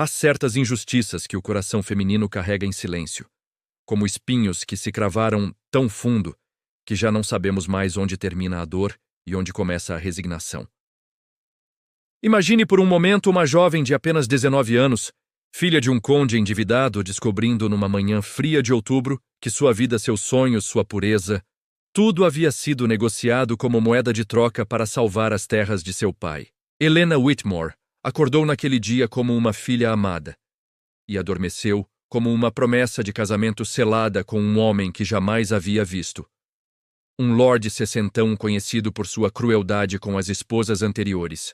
Há certas injustiças que o coração feminino carrega em silêncio, como espinhos que se cravaram tão fundo que já não sabemos mais onde termina a dor e onde começa a resignação. Imagine por um momento uma jovem de apenas 19 anos, filha de um conde endividado, descobrindo numa manhã fria de outubro que sua vida, seus sonhos, sua pureza, tudo havia sido negociado como moeda de troca para salvar as terras de seu pai. Helena Whitmore acordou naquele dia como uma filha amada e adormeceu como uma promessa de casamento selada com um homem que jamais havia visto. Um lorde sessentão conhecido por sua crueldade com as esposas anteriores.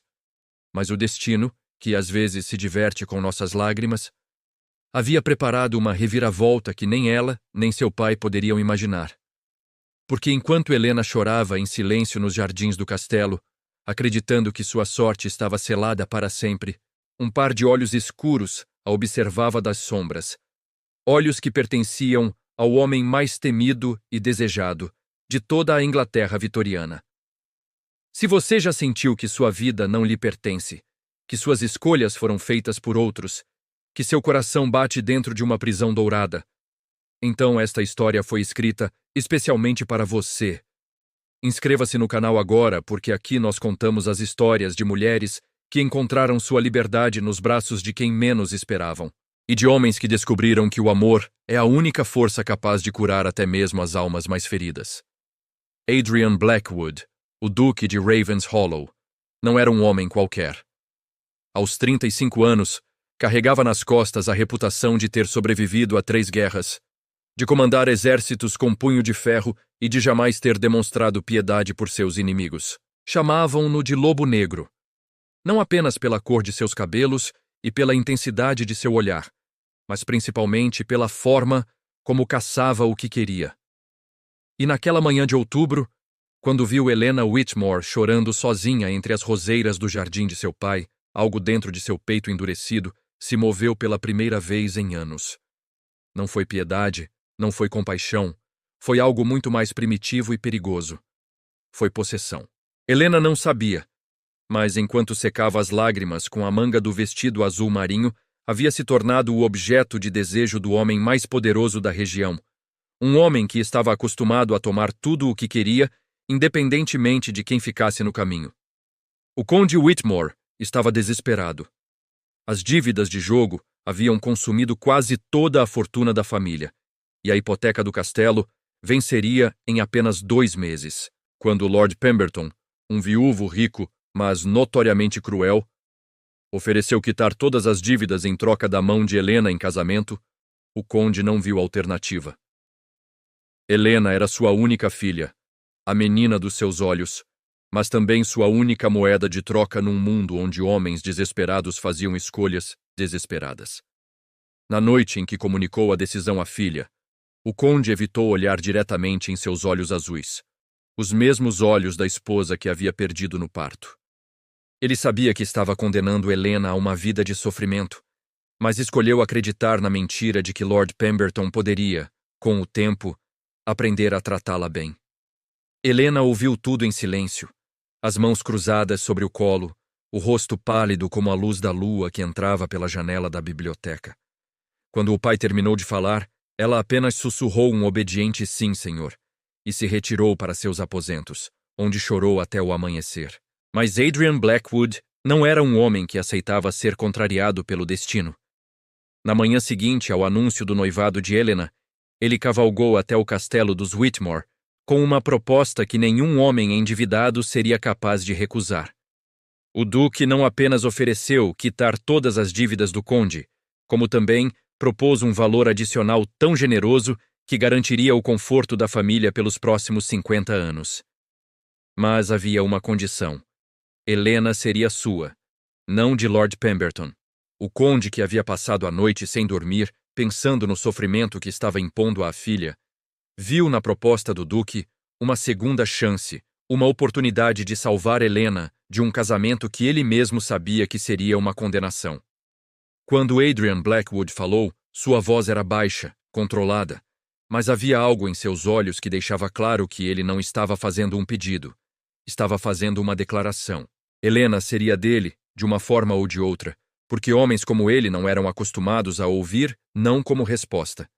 Mas o destino, que às vezes se diverte com nossas lágrimas, havia preparado uma reviravolta que nem ela, nem seu pai poderiam imaginar. Porque enquanto Helena chorava em silêncio nos jardins do castelo, acreditando que sua sorte estava selada para sempre, um par de olhos escuros a observava das sombras. Olhos que pertenciam ao homem mais temido e desejado de toda a Inglaterra vitoriana. Se você já sentiu que sua vida não lhe pertence, que suas escolhas foram feitas por outros, que seu coração bate dentro de uma prisão dourada, então esta história foi escrita especialmente para você. Inscreva-se no canal agora, porque aqui nós contamos as histórias de mulheres que encontraram sua liberdade nos braços de quem menos esperavam, e de homens que descobriram que o amor é a única força capaz de curar até mesmo as almas mais feridas. Adrian Blackwood, o Duque de Ravenshollow, não era um homem qualquer. Aos 35 anos, carregava nas costas a reputação de ter sobrevivido a 3 guerras, de comandar exércitos com punho de ferro e de jamais ter demonstrado piedade por seus inimigos. Chamavam-no de Lobo Negro, não apenas pela cor de seus cabelos e pela intensidade de seu olhar, mas principalmente pela forma como caçava o que queria. E naquela manhã de outubro, quando viu Helena Whitmore chorando sozinha entre as roseiras do jardim de seu pai, algo dentro de seu peito endurecido se moveu pela primeira vez em anos. Não foi piedade, não foi compaixão, foi algo muito mais primitivo e perigoso. Foi possessão. Helena não sabia, mas enquanto secava as lágrimas com a manga do vestido azul marinho, havia se tornado o objeto de desejo do homem mais poderoso da região. Um homem que estava acostumado a tomar tudo o que queria, independentemente de quem ficasse no caminho. O conde Whitmore estava desesperado. As dívidas de jogo haviam consumido quase toda a fortuna da família, e a hipoteca do castelo venceria em apenas 2 meses, quando Lord Pemberton, um viúvo rico, mas notoriamente cruel, ofereceu quitar todas as dívidas em troca da mão de Helena em casamento. O conde não viu alternativa. Helena era sua única filha, a menina dos seus olhos, mas também sua única moeda de troca num mundo onde homens desesperados faziam escolhas desesperadas. Na noite em que comunicou a decisão à filha, o conde evitou olhar diretamente em seus olhos azuis, os mesmos olhos da esposa que havia perdido no parto. Ele sabia que estava condenando Helena a uma vida de sofrimento, mas escolheu acreditar na mentira de que Lord Pemberton poderia, com o tempo, aprender a tratá-la bem. Helena ouviu tudo em silêncio, as mãos cruzadas sobre o colo, o rosto pálido como a luz da lua que entrava pela janela da biblioteca. Quando o pai terminou de falar, ela apenas sussurrou um obediente sim, senhor, e se retirou para seus aposentos, onde chorou até o amanhecer. Mas Adrian Blackwood não era um homem que aceitava ser contrariado pelo destino. Na manhã seguinte ao anúncio do noivado de Helena, ele cavalgou até o castelo dos Whitmore com uma proposta que nenhum homem endividado seria capaz de recusar. O duque não apenas ofereceu quitar todas as dívidas do conde, como também propôs um valor adicional tão generoso que garantiria o conforto da família pelos próximos 50 anos. Mas havia uma condição. Helena seria sua, não de Lord Pemberton. O conde, que havia passado a noite sem dormir, pensando no sofrimento que estava impondo à filha, viu na proposta do duque uma segunda chance, uma oportunidade de salvar Helena de um casamento que ele mesmo sabia que seria uma condenação. Quando Adrian Blackwood falou, sua voz era baixa, controlada, mas havia algo em seus olhos que deixava claro que ele não estava fazendo um pedido, estava fazendo uma declaração. Helena seria dele, de uma forma ou de outra, porque homens como ele não eram acostumados a ouvir não como resposta.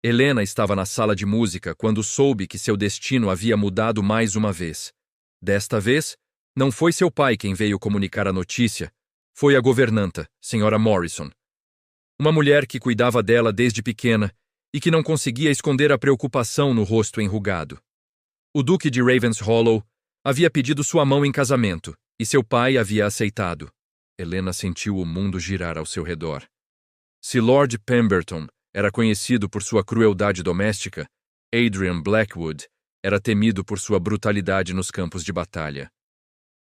Helena estava na sala de música quando soube que seu destino havia mudado mais uma vez. Desta vez, não foi seu pai quem veio comunicar a notícia, foi a governanta, Sra. Morrison. Uma mulher que cuidava dela desde pequena e que não conseguia esconder a preocupação no rosto enrugado. O Duque de Ravenshollow havia pedido sua mão em casamento e seu pai havia aceitado. Helena sentiu o mundo girar ao seu redor. Se Lord Pemberton era conhecido por sua crueldade doméstica, Adrian Blackwood era temido por sua brutalidade nos campos de batalha.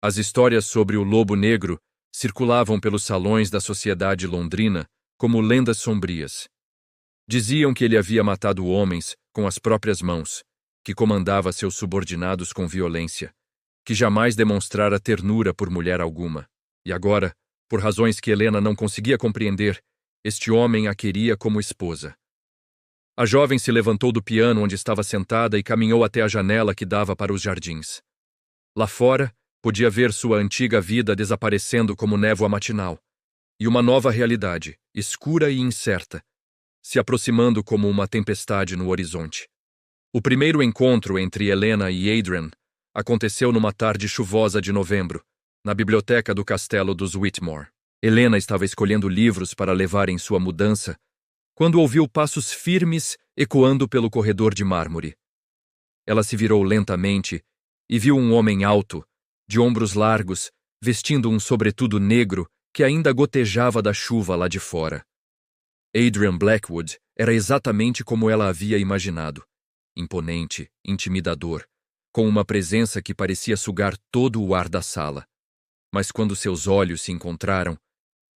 As histórias sobre o Lobo Negro circulavam pelos salões da sociedade londrina como lendas sombrias. Diziam que ele havia matado homens com as próprias mãos, que comandava seus subordinados com violência, que jamais demonstrara ternura por mulher alguma. E agora, por razões que Helena não conseguia compreender, este homem a queria como esposa. A jovem se levantou do piano onde estava sentada e caminhou até a janela que dava para os jardins. Lá fora, podia ver sua antiga vida desaparecendo como névoa matinal, e uma nova realidade, escura e incerta, se aproximando como uma tempestade no horizonte. O primeiro encontro entre Helena e Adrian aconteceu numa tarde chuvosa de novembro, na biblioteca do castelo dos Whitmore. Helena estava escolhendo livros para levar em sua mudança, quando ouviu passos firmes ecoando pelo corredor de mármore. Ela se virou lentamente e viu um homem alto, de ombros largos, vestindo um sobretudo negro que ainda gotejava da chuva lá de fora. Adrian Blackwood era exatamente como ela havia imaginado. Imponente, intimidador, com uma presença que parecia sugar todo o ar da sala. Mas quando seus olhos se encontraram,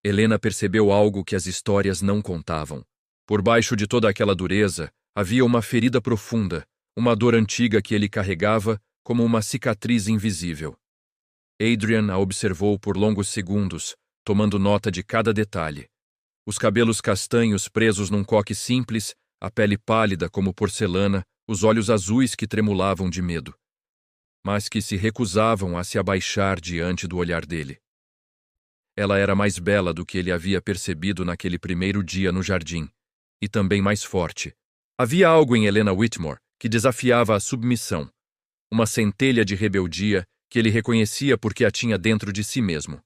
Helena percebeu algo que as histórias não contavam. Por baixo de toda aquela dureza, havia uma ferida profunda, uma dor antiga que ele carregava como uma cicatriz invisível. Adrian a observou por longos segundos, tomando nota de cada detalhe. Os cabelos castanhos presos num coque simples, a pele pálida como porcelana, os olhos azuis que tremulavam de medo, mas que se recusavam a se abaixar diante do olhar dele. Ela era mais bela do que ele havia percebido naquele primeiro dia no jardim, e também mais forte. Havia algo em Helena Whitmore que desafiava a submissão, uma centelha de rebeldia que ele reconhecia porque a tinha dentro de si mesmo.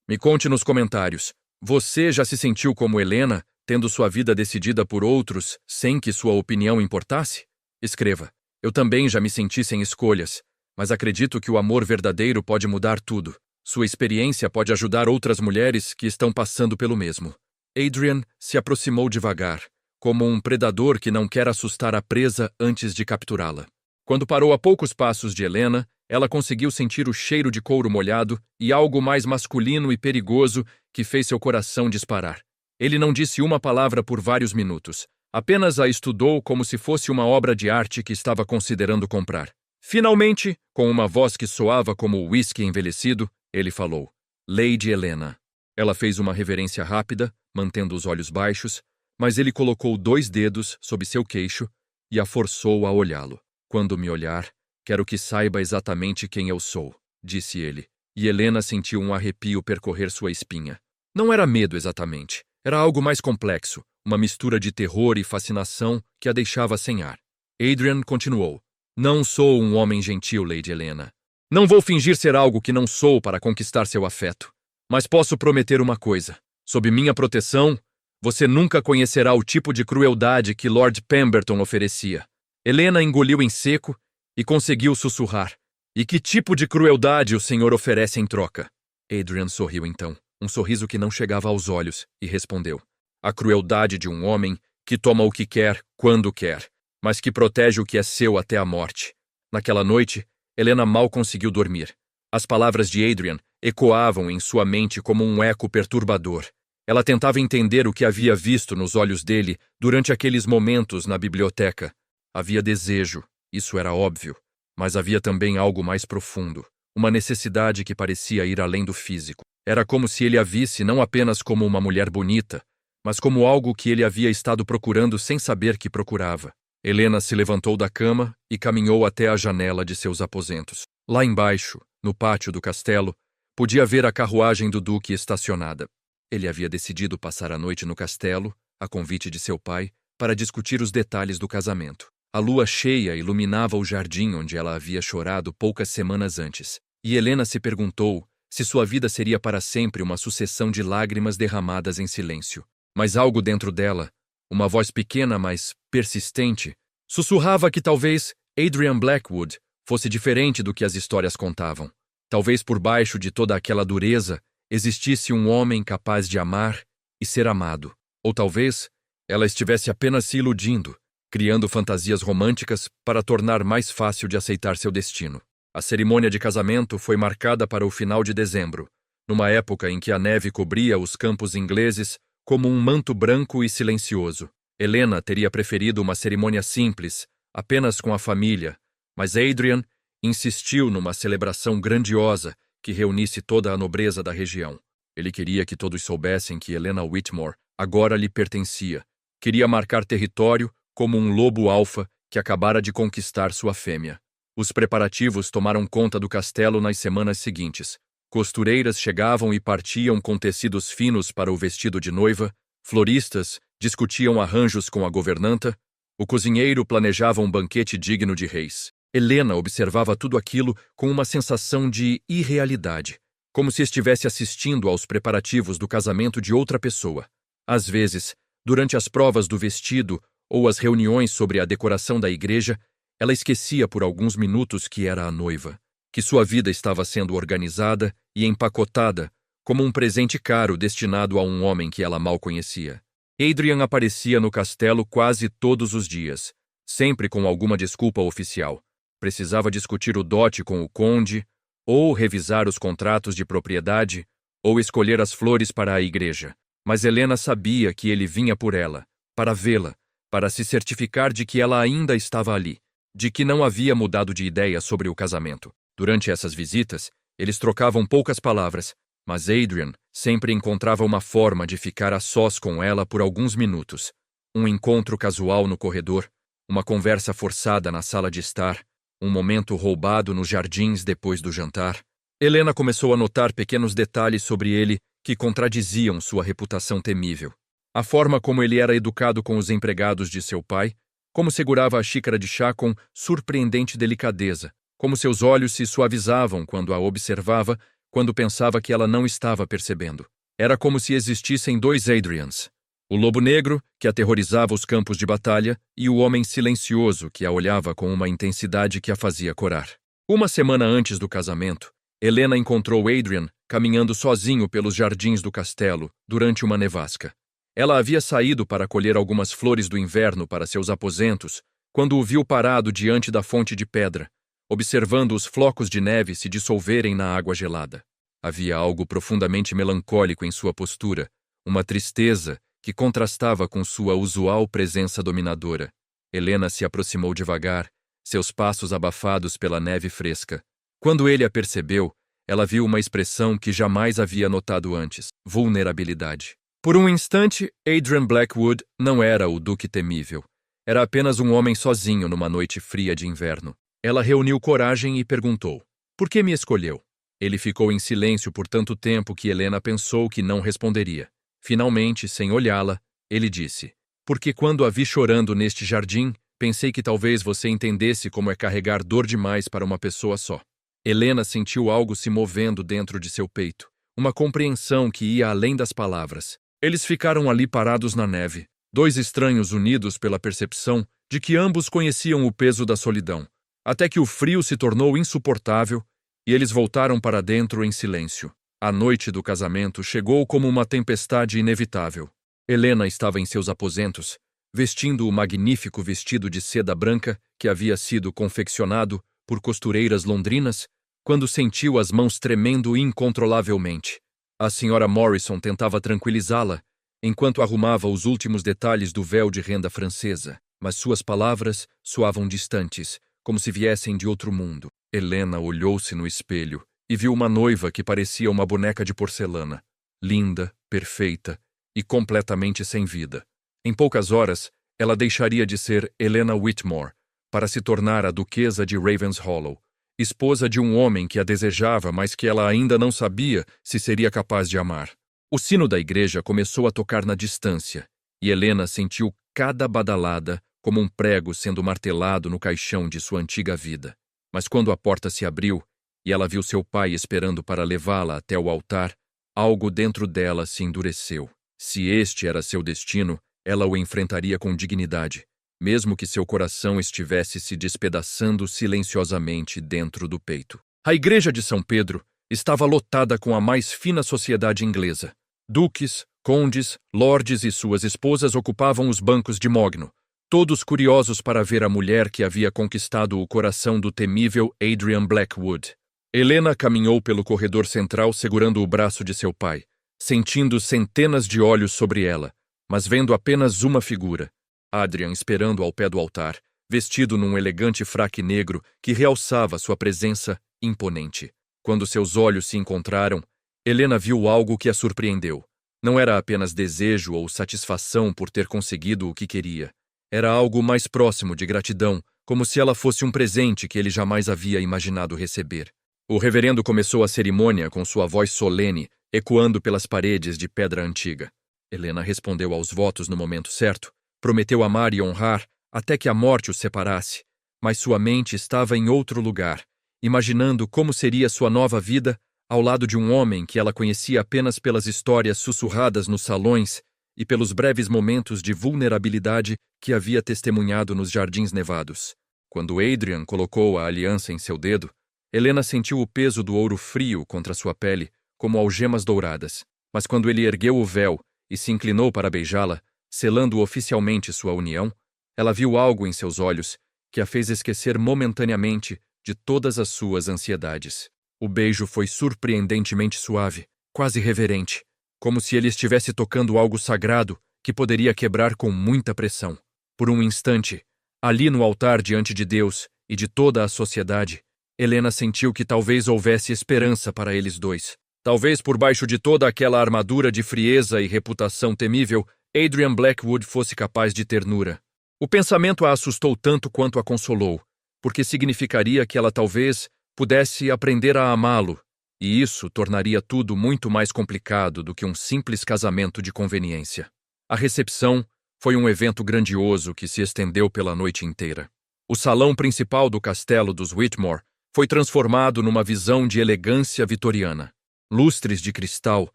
Me conte nos comentários, você já se sentiu como Helena, tendo sua vida decidida por outros sem que sua opinião importasse? Escreva, eu também já me senti sem escolhas, mas acredito que o amor verdadeiro pode mudar tudo. Sua experiência pode ajudar outras mulheres que estão passando pelo mesmo. Adrian se aproximou devagar, como um predador que não quer assustar a presa antes de capturá-la. Quando parou a poucos passos de Helena, ela conseguiu sentir o cheiro de couro molhado e algo mais masculino e perigoso que fez seu coração disparar. Ele não disse uma palavra por vários minutos, apenas a estudou como se fosse uma obra de arte que estava considerando comprar. Finalmente, com uma voz que soava como uísque envelhecido, ele falou, Lady Helena. Ela fez uma reverência rápida, mantendo os olhos baixos, mas ele colocou 2 dedos sob seu queixo e a forçou a olhá-lo. Quando me olhar, quero que saiba exatamente quem eu sou, disse ele, e Helena sentiu um arrepio percorrer sua espinha. Não era medo exatamente, era algo mais complexo, uma mistura de terror e fascinação que a deixava sem ar. Adrian continuou, não sou um homem gentil, Lady Helena. Não vou fingir ser algo que não sou para conquistar seu afeto. Mas posso prometer uma coisa. Sob minha proteção, você nunca conhecerá o tipo de crueldade que Lord Pemberton oferecia. Helena engoliu em seco e conseguiu sussurrar. E que tipo de crueldade o senhor oferece em troca? Adrian sorriu então, um sorriso que não chegava aos olhos, e respondeu. A crueldade de um homem que toma o que quer, quando quer, mas que protege o que é seu até a morte. Naquela noite, Helena mal conseguiu dormir. As palavras de Adrian ecoavam em sua mente como um eco perturbador. Ela tentava entender o que havia visto nos olhos dele durante aqueles momentos na biblioteca. Havia desejo, isso era óbvio, mas havia também algo mais profundo, uma necessidade que parecia ir além do físico. Era como se ele a visse não apenas como uma mulher bonita, mas como algo que ele havia estado procurando sem saber que procurava. Helena se levantou da cama e caminhou até a janela de seus aposentos. Lá embaixo, no pátio do castelo, podia ver a carruagem do duque estacionada. ele havia decidido passar a noite no castelo, a convite de seu pai, para discutir os detalhes do casamento. A lua cheia iluminava o jardim onde ela havia chorado poucas semanas antes, e Helena se perguntou se sua vida seria para sempre uma sucessão de lágrimas derramadas em silêncio. Mas algo dentro dela, uma voz pequena mas persistente, sussurrava que talvez Adrian Blackwood fosse diferente do que as histórias contavam. Talvez por baixo de toda aquela dureza existisse um homem capaz de amar e ser amado. Ou talvez ela estivesse apenas se iludindo, criando fantasias românticas para tornar mais fácil de aceitar seu destino. A cerimônia de casamento foi marcada para o final de dezembro, numa época em que a neve cobria os campos ingleses como um manto branco e silencioso. Helena teria preferido uma cerimônia simples, apenas com a família, mas Adrian insistiu numa celebração grandiosa que reunisse toda a nobreza da região. Ele queria que todos soubessem que Helena Whitmore agora lhe pertencia. Queria marcar território como um lobo alfa que acabara de conquistar sua fêmea. Os preparativos tomaram conta do castelo nas semanas seguintes. Costureiras chegavam e partiam com tecidos finos para o vestido de noiva, floristas discutiam arranjos com a governanta, o cozinheiro planejava um banquete digno de reis. Helena observava tudo aquilo com uma sensação de irrealidade, como se estivesse assistindo aos preparativos do casamento de outra pessoa. Às vezes, durante as provas do vestido ou as reuniões sobre a decoração da igreja, ela esquecia por alguns minutos que era a noiva, que sua vida estava sendo organizada e empacotada como um presente caro destinado a um homem que ela mal conhecia. Adrian aparecia no castelo quase todos os dias, sempre com alguma desculpa oficial. Precisava discutir o dote com o conde, ou revisar os contratos de propriedade, ou escolher as flores para a igreja. Mas Helena sabia que ele vinha por ela, para vê-la, para se certificar de que ela ainda estava ali, de que não havia mudado de ideia sobre o casamento. Durante essas visitas, eles trocavam poucas palavras, mas Adrian sempre encontrava uma forma de ficar a sós com ela por alguns minutos. Um encontro casual no corredor, uma conversa forçada na sala de estar, um momento roubado nos jardins depois do jantar. Helena começou a notar pequenos detalhes sobre ele que contradiziam sua reputação temível. A forma como ele era educado com os empregados de seu pai, como segurava a xícara de chá com surpreendente delicadeza, como seus olhos se suavizavam quando a observava, quando pensava que ela não estava percebendo. Era como se existissem dois Adrians. O lobo negro, que aterrorizava os campos de batalha, e o homem silencioso, que a olhava com uma intensidade que a fazia corar. Uma semana antes do casamento, Helena encontrou Adrian caminhando sozinho pelos jardins do castelo durante uma nevasca. Ela havia saído para colher algumas flores do inverno para seus aposentos, quando o viu parado diante da fonte de pedra, observando os flocos de neve se dissolverem na água gelada. Havia algo profundamente melancólico em sua postura, uma tristeza que contrastava com sua usual presença dominadora. Helena se aproximou devagar, seus passos abafados pela neve fresca. Quando ele a percebeu, ela viu uma expressão que jamais havia notado antes: vulnerabilidade. Por um instante, Adrian Blackwood não era o duque temível. Era apenas um homem sozinho numa noite fria de inverno. Ela reuniu coragem e perguntou: "Por que me escolheu?" Ele ficou em silêncio por tanto tempo que Helena pensou que não responderia. Finalmente, sem olhá-la, ele disse: "Porque quando a vi chorando neste jardim, pensei que talvez você entendesse como é carregar dor demais para uma pessoa só." Helena sentiu algo se movendo dentro de seu peito, uma compreensão que ia além das palavras. Eles ficaram ali parados na neve, dois estranhos unidos pela percepção de que ambos conheciam o peso da solidão, até que o frio se tornou insuportável e eles voltaram para dentro em silêncio. A noite do casamento chegou como uma tempestade inevitável. Helena estava em seus aposentos, vestindo o magnífico vestido de seda branca que havia sido confeccionado por costureiras londrinas, quando sentiu as mãos tremendo incontrolavelmente. A senhora Morrison tentava tranquilizá-la, enquanto arrumava os últimos detalhes do véu de renda francesa, mas suas palavras soavam distantes, como se viessem de outro mundo. Helena olhou-se no espelho e viu uma noiva que parecia uma boneca de porcelana, linda, perfeita e completamente sem vida. Em poucas horas, ela deixaria de ser Helena Whitmore para se tornar a duquesa de Ravenshollow, esposa de um homem que a desejava, mas que ela ainda não sabia se seria capaz de amar. O sino da igreja começou a tocar na distância, e Helena sentiu cada badalada como um prego sendo martelado no caixão de sua antiga vida. Mas quando a porta se abriu e ela viu seu pai esperando para levá-la até o altar, algo dentro dela se endureceu. Se este era seu destino, ela o enfrentaria com dignidade, mesmo que seu coração estivesse se despedaçando silenciosamente dentro do peito. A igreja de São Pedro estava lotada com a mais fina sociedade inglesa. Duques, condes, lordes e suas esposas ocupavam os bancos de mogno, todos curiosos para ver a mulher que havia conquistado o coração do temível Adrian Blackwood. Helena caminhou pelo corredor central segurando o braço de seu pai, sentindo centenas de olhos sobre ela, mas vendo apenas uma figura, Adrian esperando ao pé do altar, vestido num elegante fraque negro que realçava sua presença imponente. Quando seus olhos se encontraram, Helena viu algo que a surpreendeu. Não era apenas desejo ou satisfação por ter conseguido o que queria. Era algo mais próximo de gratidão, como se ela fosse um presente que ele jamais havia imaginado receber. O reverendo começou a cerimônia com sua voz solene, ecoando pelas paredes de pedra antiga. Helena respondeu aos votos no momento certo, prometeu amar e honrar até que a morte os separasse, mas sua mente estava em outro lugar, imaginando como seria sua nova vida ao lado de um homem que ela conhecia apenas pelas histórias sussurradas nos salões e pelos breves momentos de vulnerabilidade que havia testemunhado nos Jardins Nevados. Quando Adrian colocou a aliança em seu dedo, Helena sentiu o peso do ouro frio contra sua pele, como algemas douradas. Mas quando ele ergueu o véu e se inclinou para beijá-la, selando oficialmente sua união, ela viu algo em seus olhos que a fez esquecer momentaneamente de todas as suas ansiedades. O beijo foi surpreendentemente suave, quase reverente, como se ele estivesse tocando algo sagrado que poderia quebrar com muita pressão. Por um instante, ali no altar diante de Deus e de toda a sociedade, Helena sentiu que talvez houvesse esperança para eles dois. Talvez por baixo de toda aquela armadura de frieza e reputação temível, Adrian Blackwood fosse capaz de ternura. O pensamento a assustou tanto quanto a consolou, porque significaria que ela talvez pudesse aprender a amá-lo, e isso tornaria tudo muito mais complicado do que um simples casamento de conveniência. A recepção foi um evento grandioso que se estendeu pela noite inteira. O salão principal do castelo dos Whitmore foi transformado numa visão de elegância vitoriana. Lustres de cristal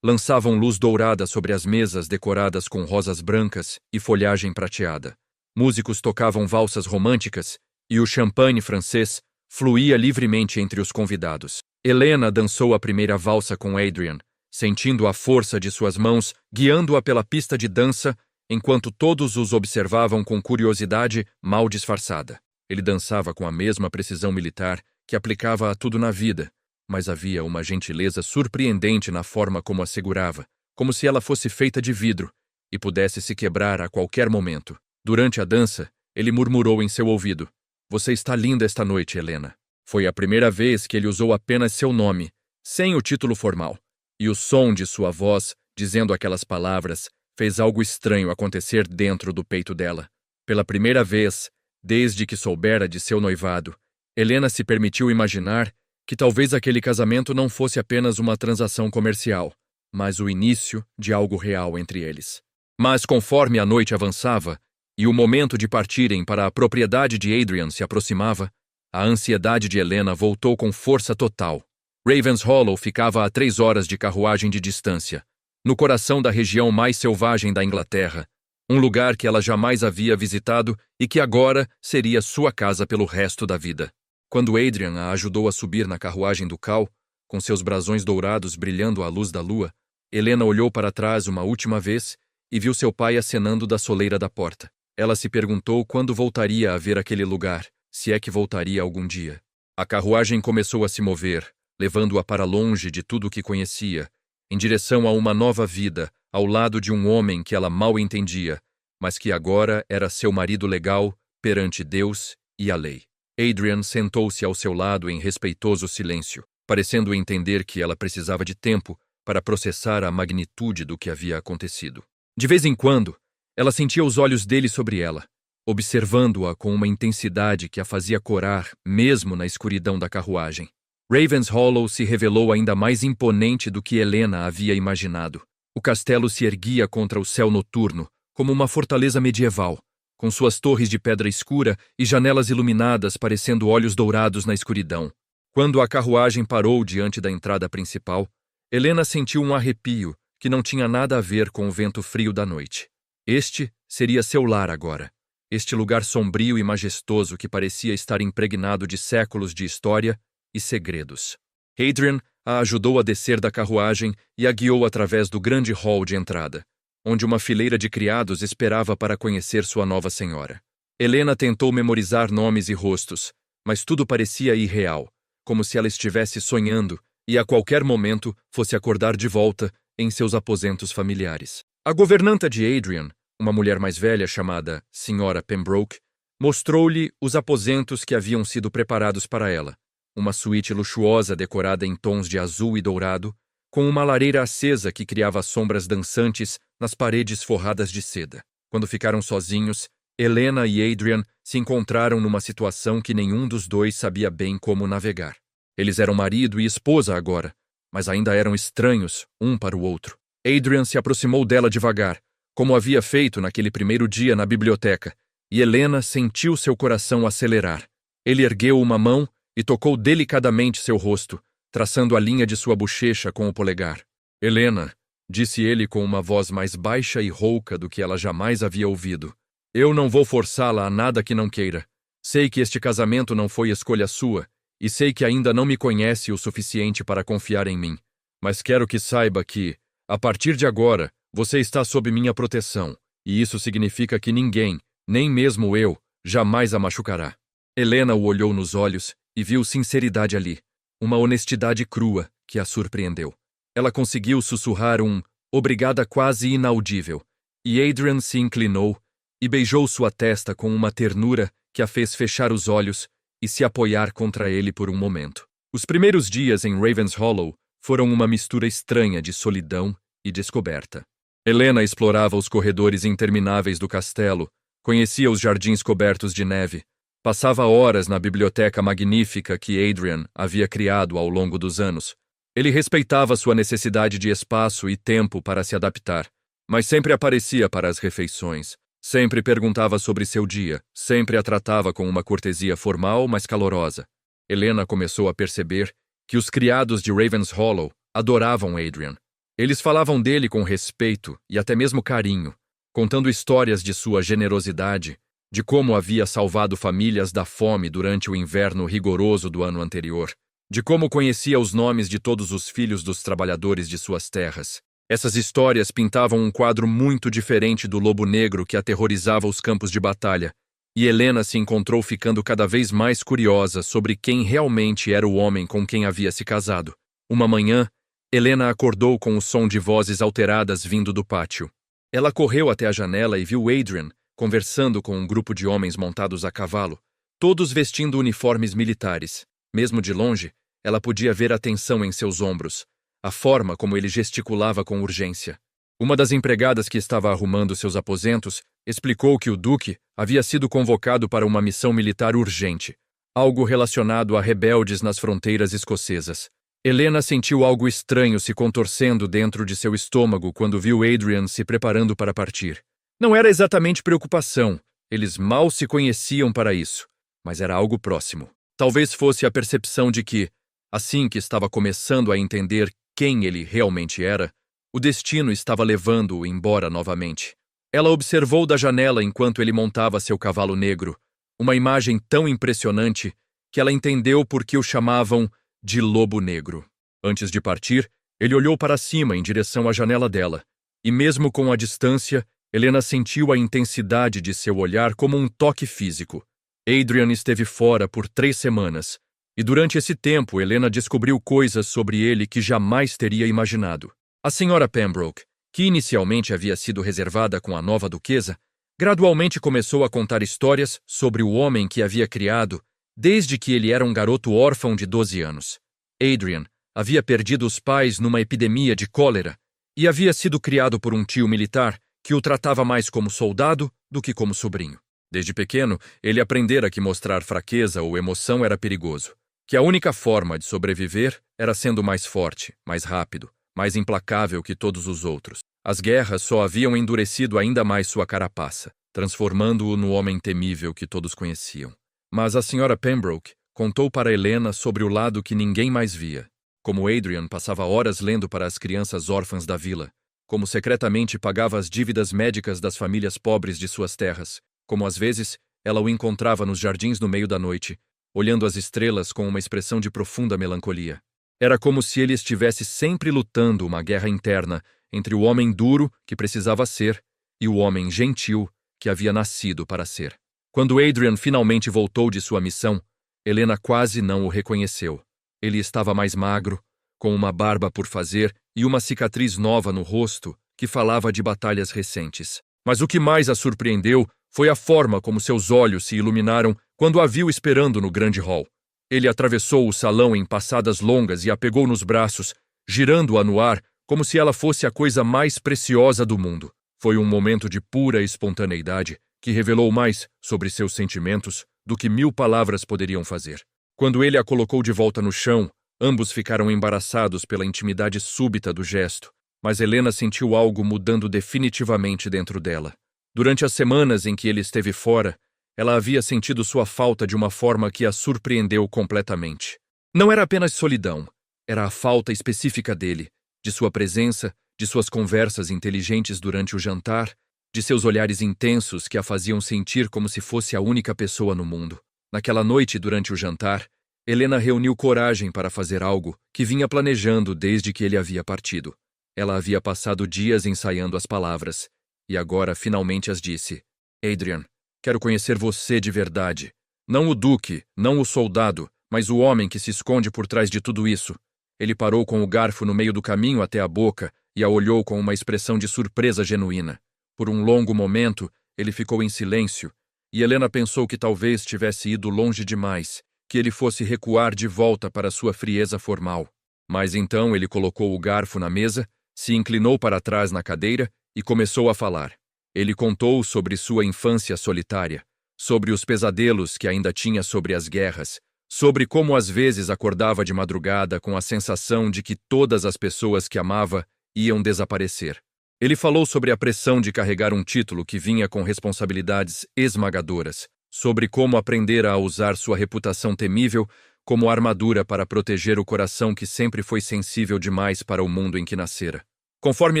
lançavam luz dourada sobre as mesas decoradas com rosas brancas e folhagem prateada. Músicos tocavam valsas românticas e o champanhe francês fluía livremente entre os convidados. Helena dançou a primeira valsa com Adrian, sentindo a força de suas mãos guiando-a pela pista de dança, enquanto todos os observavam com curiosidade mal disfarçada. Ele dançava com a mesma precisão militar que aplicava a tudo na vida, mas havia uma gentileza surpreendente na forma como a segurava, como se ela fosse feita de vidro e pudesse se quebrar a qualquer momento. Durante a dança, ele murmurou em seu ouvido: "Você está linda esta noite, Helena." Foi a primeira vez que ele usou apenas seu nome, sem o título formal, e o som de sua voz, dizendo aquelas palavras, fez algo estranho acontecer dentro do peito dela. Pela primeira vez, desde que soubera de seu noivado, Helena se permitiu imaginar que talvez aquele casamento não fosse apenas uma transação comercial, mas o início de algo real entre eles. Mas conforme a noite avançava e o momento de partirem para a propriedade de Adrian se aproximava, a ansiedade de Helena voltou com força total. Ravenshollow ficava a 3 horas de carruagem de distância, no coração da região mais selvagem da Inglaterra, um lugar que ela jamais havia visitado e que agora seria sua casa pelo resto da vida. Quando Adrian a ajudou a subir na carruagem ducal, com seus brasões dourados brilhando à luz da lua, Helena olhou para trás uma última vez e viu seu pai acenando da soleira da porta. Ela se perguntou quando voltaria a ver aquele lugar, se é que voltaria algum dia. A carruagem começou a se mover, levando-a para longe de tudo o que conhecia, em direção a uma nova vida, ao lado de um homem que ela mal entendia, mas que agora era seu marido legal perante Deus e a lei. Adrian sentou-se ao seu lado em respeitoso silêncio, parecendo entender que ela precisava de tempo para processar a magnitude do que havia acontecido. De vez em quando, ela sentia os olhos dele sobre ela, observando-a com uma intensidade que a fazia corar mesmo na escuridão da carruagem. Ravenshollow se revelou ainda mais imponente do que Helena havia imaginado. O castelo se erguia contra o céu noturno, como uma fortaleza medieval, com suas torres de pedra escura e janelas iluminadas parecendo olhos dourados na escuridão. Quando a carruagem parou diante da entrada principal, Helena sentiu um arrepio que não tinha nada a ver com o vento frio da noite. Este seria seu lar agora. Este lugar sombrio e majestoso que parecia estar impregnado de séculos de história e segredos. Adrian a ajudou a descer da carruagem e a guiou através do grande hall de entrada, onde uma fileira de criados esperava para conhecer sua nova senhora. Helena tentou memorizar nomes e rostos, mas tudo parecia irreal, como se ela estivesse sonhando e a qualquer momento fosse acordar de volta em seus aposentos familiares. A governanta de Adrian, uma mulher mais velha chamada Sra. Pembroke, mostrou-lhe os aposentos que haviam sido preparados para ela. Uma suíte luxuosa decorada em tons de azul e dourado, com uma lareira acesa que criava sombras dançantes nas paredes forradas de seda. Quando ficaram sozinhos, Helena e Adrian se encontraram numa situação que nenhum dos dois sabia bem como navegar. Eles eram marido e esposa agora, mas ainda eram estranhos um para o outro. Adrian se aproximou dela devagar, como havia feito naquele primeiro dia na biblioteca, e Helena sentiu seu coração acelerar. Ele ergueu uma mão e tocou delicadamente seu rosto, traçando a linha de sua bochecha com o polegar. Helena, disse ele com uma voz mais baixa e rouca do que ela jamais havia ouvido. Eu não vou forçá-la a nada que não queira. Sei que este casamento não foi escolha sua, e sei que ainda não me conhece o suficiente para confiar em mim. Mas quero que saiba que, a partir de agora, você está sob minha proteção, e isso significa que ninguém, nem mesmo eu, jamais a machucará. Helena o olhou nos olhos e viu sinceridade ali, uma honestidade crua que a surpreendeu. Ela conseguiu sussurrar um obrigada quase inaudível, e Adrian se inclinou e beijou sua testa com uma ternura que a fez fechar os olhos e se apoiar contra ele por um momento. Os primeiros dias em Ravenshollow foram uma mistura estranha de solidão e descoberta. Helena explorava os corredores intermináveis do castelo, conhecia os jardins cobertos de neve, passava horas na biblioteca magnífica que Adrian havia criado ao longo dos anos. Ele respeitava sua necessidade de espaço e tempo para se adaptar, mas sempre aparecia para as refeições, sempre perguntava sobre seu dia, sempre a tratava com uma cortesia formal, mas calorosa. Helena começou a perceber que os criados de Ravenshollow adoravam Adrian. Eles falavam dele com respeito e até mesmo carinho, contando histórias de sua generosidade, de como havia salvado famílias da fome durante o inverno rigoroso do ano anterior, de como conhecia os nomes de todos os filhos dos trabalhadores de suas terras. Essas histórias pintavam um quadro muito diferente do lobo negro que aterrorizava os campos de batalha, e Helena se encontrou ficando cada vez mais curiosa sobre quem realmente era o homem com quem havia se casado. Uma manhã, Helena acordou com o som de vozes alteradas vindo do pátio. Ela correu até a janela e viu Adrian conversando com um grupo de homens montados a cavalo, todos vestindo uniformes militares. Mesmo de longe, ela podia ver a tensão em seus ombros, a forma como ele gesticulava com urgência. Uma das empregadas que estava arrumando seus aposentos explicou que o duque havia sido convocado para uma missão militar urgente, algo relacionado a rebeldes nas fronteiras escocesas. Helena sentiu algo estranho se contorcendo dentro de seu estômago quando viu Adrian se preparando para partir. Não era exatamente preocupação, eles mal se conheciam para isso, mas era algo próximo. Talvez fosse a percepção de que, assim que estava começando a entender quem ele realmente era, o destino estava levando-o embora novamente. Ela observou da janela enquanto ele montava seu cavalo negro, uma imagem tão impressionante que ela entendeu por que o chamavam de lobo negro. Antes de partir, ele olhou para cima em direção à janela dela, e mesmo com a distância, Helena sentiu a intensidade de seu olhar como um toque físico. Adrian esteve fora por 3 semanas, e durante esse tempo Helena descobriu coisas sobre ele que jamais teria imaginado. A Sra. Pembroke, que inicialmente havia sido reservada com a nova duquesa, gradualmente começou a contar histórias sobre o homem que havia criado desde que ele era um garoto órfão de 12 anos. Adrian havia perdido os pais numa epidemia de cólera e havia sido criado por um tio militar que o tratava mais como soldado do que como sobrinho. Desde pequeno, ele aprendera que mostrar fraqueza ou emoção era perigoso, que a única forma de sobreviver era sendo mais forte, mais rápido, mais implacável que todos os outros. As guerras só haviam endurecido ainda mais sua carapaça, transformando-o no homem temível que todos conheciam. Mas a Sra. Pembroke contou para Helena sobre o lado que ninguém mais via. Como Adrian passava horas lendo para as crianças órfãs da vila, como secretamente pagava as dívidas médicas das famílias pobres de suas terras, como às vezes ela o encontrava nos jardins no meio da noite, olhando as estrelas com uma expressão de profunda melancolia. Era como se ele estivesse sempre lutando uma guerra interna entre o homem duro que precisava ser e o homem gentil que havia nascido para ser. Quando Adrian finalmente voltou de sua missão, Helena quase não o reconheceu. Ele estava mais magro, com uma barba por fazer e uma cicatriz nova no rosto que falava de batalhas recentes. Mas o que mais a surpreendeu foi a forma como seus olhos se iluminaram quando a viu esperando no grande hall. Ele atravessou o salão em passadas longas e a pegou nos braços, girando-a no ar como se ela fosse a coisa mais preciosa do mundo. Foi um momento de pura espontaneidade que revelou mais sobre seus sentimentos do que 1000 palavras poderiam fazer. Quando ele a colocou de volta no chão, ambos ficaram embaraçados pela intimidade súbita do gesto, mas Helena sentiu algo mudando definitivamente dentro dela. Durante as semanas em que ele esteve fora, ela havia sentido sua falta de uma forma que a surpreendeu completamente. Não era apenas solidão, era a falta específica dele, de sua presença, de suas conversas inteligentes durante o jantar, de seus olhares intensos que a faziam sentir como se fosse a única pessoa no mundo. Naquela noite, durante o jantar, Helena reuniu coragem para fazer algo que vinha planejando desde que ele havia partido. Ela havia passado dias ensaiando as palavras, e agora finalmente as disse. Adrian, quero conhecer você de verdade. Não o duque, não o soldado, mas o homem que se esconde por trás de tudo isso. Ele parou com o garfo no meio do caminho até a boca e a olhou com uma expressão de surpresa genuína. Por um longo momento, ele ficou em silêncio, e Helena pensou que talvez tivesse ido longe demais, que ele fosse recuar de volta para sua frieza formal. Mas então ele colocou o garfo na mesa, se inclinou para trás na cadeira e começou a falar. Ele contou sobre sua infância solitária, sobre os pesadelos que ainda tinha sobre as guerras, sobre como às vezes acordava de madrugada com a sensação de que todas as pessoas que amava iam desaparecer. Ele falou sobre a pressão de carregar um título que vinha com responsabilidades esmagadoras, sobre como aprendera a usar sua reputação temível como armadura para proteger o coração que sempre foi sensível demais para o mundo em que nascera. Conforme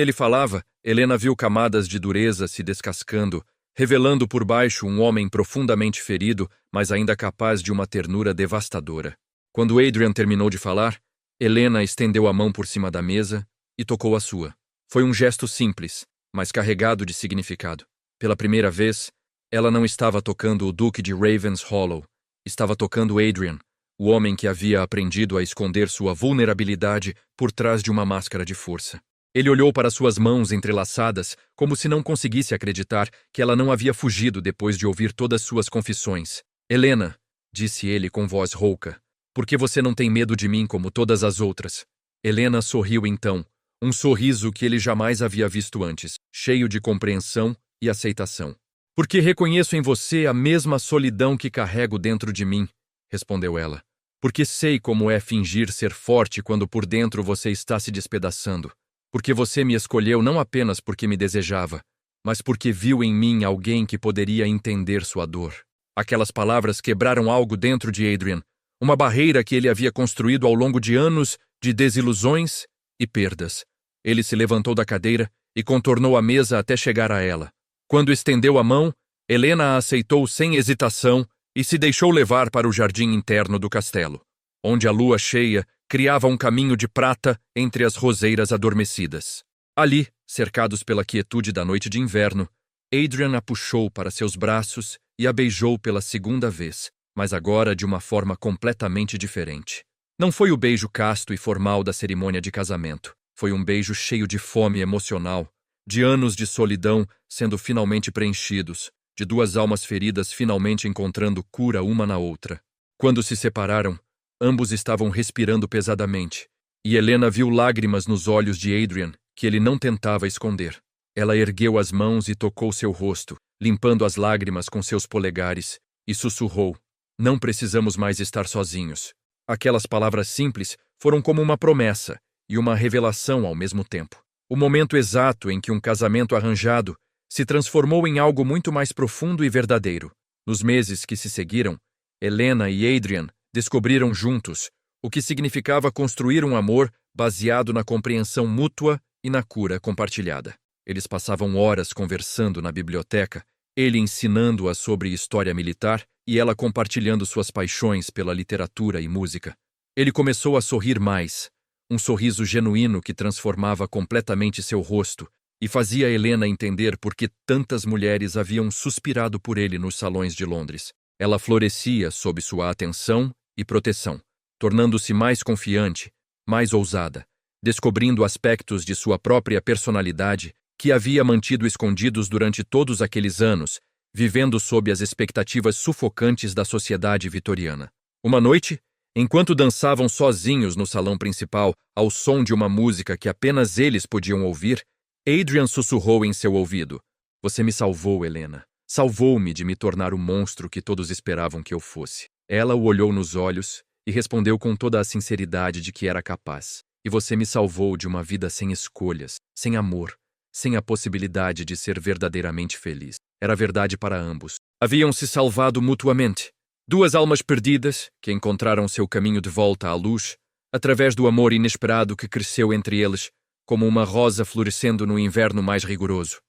ele falava, Helena viu camadas de dureza se descascando, revelando por baixo um homem profundamente ferido, mas ainda capaz de uma ternura devastadora. Quando Adrian terminou de falar, Helena estendeu a mão por cima da mesa e tocou a sua. Foi um gesto simples, mas carregado de significado. Pela primeira vez, ela não estava tocando o Duque de Ravenshollow, estava tocando Adrian, o homem que havia aprendido a esconder sua vulnerabilidade por trás de uma máscara de força. Ele olhou para suas mãos entrelaçadas, como se não conseguisse acreditar que ela não havia fugido depois de ouvir todas suas confissões. Helena, disse ele com voz rouca, por que você não tem medo de mim como todas as outras? Helena sorriu então, um sorriso que ele jamais havia visto antes, cheio de compreensão e aceitação. Porque reconheço em você a mesma solidão que carrego dentro de mim, respondeu ela. Porque sei como é fingir ser forte quando por dentro você está se despedaçando. Porque você me escolheu não apenas porque me desejava, mas porque viu em mim alguém que poderia entender sua dor. Aquelas palavras quebraram algo dentro de Adrian, uma barreira que ele havia construído ao longo de anos de desilusões e perdas. Ele se levantou da cadeira e contornou a mesa até chegar a ela. Quando estendeu a mão, Helena a aceitou sem hesitação e se deixou levar para o jardim interno do castelo, onde a lua cheia criava um caminho de prata entre as roseiras adormecidas. Ali, cercados pela quietude da noite de inverno, Adrian a puxou para seus braços e a beijou pela segunda vez, mas agora de uma forma completamente diferente. Não foi o beijo casto e formal da cerimônia de casamento. Foi um beijo cheio de fome emocional, de anos de solidão sendo finalmente preenchidos, de duas almas feridas finalmente encontrando cura uma na outra. Quando se separaram, ambos estavam respirando pesadamente, e Helena viu lágrimas nos olhos de Adrian que ele não tentava esconder. Ela ergueu as mãos e tocou seu rosto, limpando as lágrimas com seus polegares, e sussurrou, não precisamos mais estar sozinhos. Aquelas palavras simples foram como uma promessa, e uma revelação ao mesmo tempo. O momento exato em que um casamento arranjado se transformou em algo muito mais profundo e verdadeiro. Nos meses que se seguiram, Helena e Adrian descobriram juntos o que significava construir um amor baseado na compreensão mútua e na cura compartilhada. Eles passavam horas conversando na biblioteca, ele ensinando-a sobre história militar e ela compartilhando suas paixões pela literatura e música. Ele começou a sorrir mais, um sorriso genuíno que transformava completamente seu rosto e fazia Helena entender por que tantas mulheres haviam suspirado por ele nos salões de Londres. Ela florescia sob sua atenção e proteção, tornando-se mais confiante, mais ousada, descobrindo aspectos de sua própria personalidade que havia mantido escondidos durante todos aqueles anos, vivendo sob as expectativas sufocantes da sociedade vitoriana. Uma noite, enquanto dançavam sozinhos no salão principal, ao som de uma música que apenas eles podiam ouvir, Adrian sussurrou em seu ouvido: "Você me salvou, Helena. Salvou-me de me tornar o monstro que todos esperavam que eu fosse." Ela o olhou nos olhos e respondeu com toda a sinceridade de que era capaz. "E você me salvou de uma vida sem escolhas, sem amor, sem a possibilidade de ser verdadeiramente feliz." Era verdade para ambos. Haviam se salvado mutuamente. Duas almas perdidas que encontraram seu caminho de volta à luz, através do amor inesperado que cresceu entre eles, como uma rosa florescendo no inverno mais rigoroso.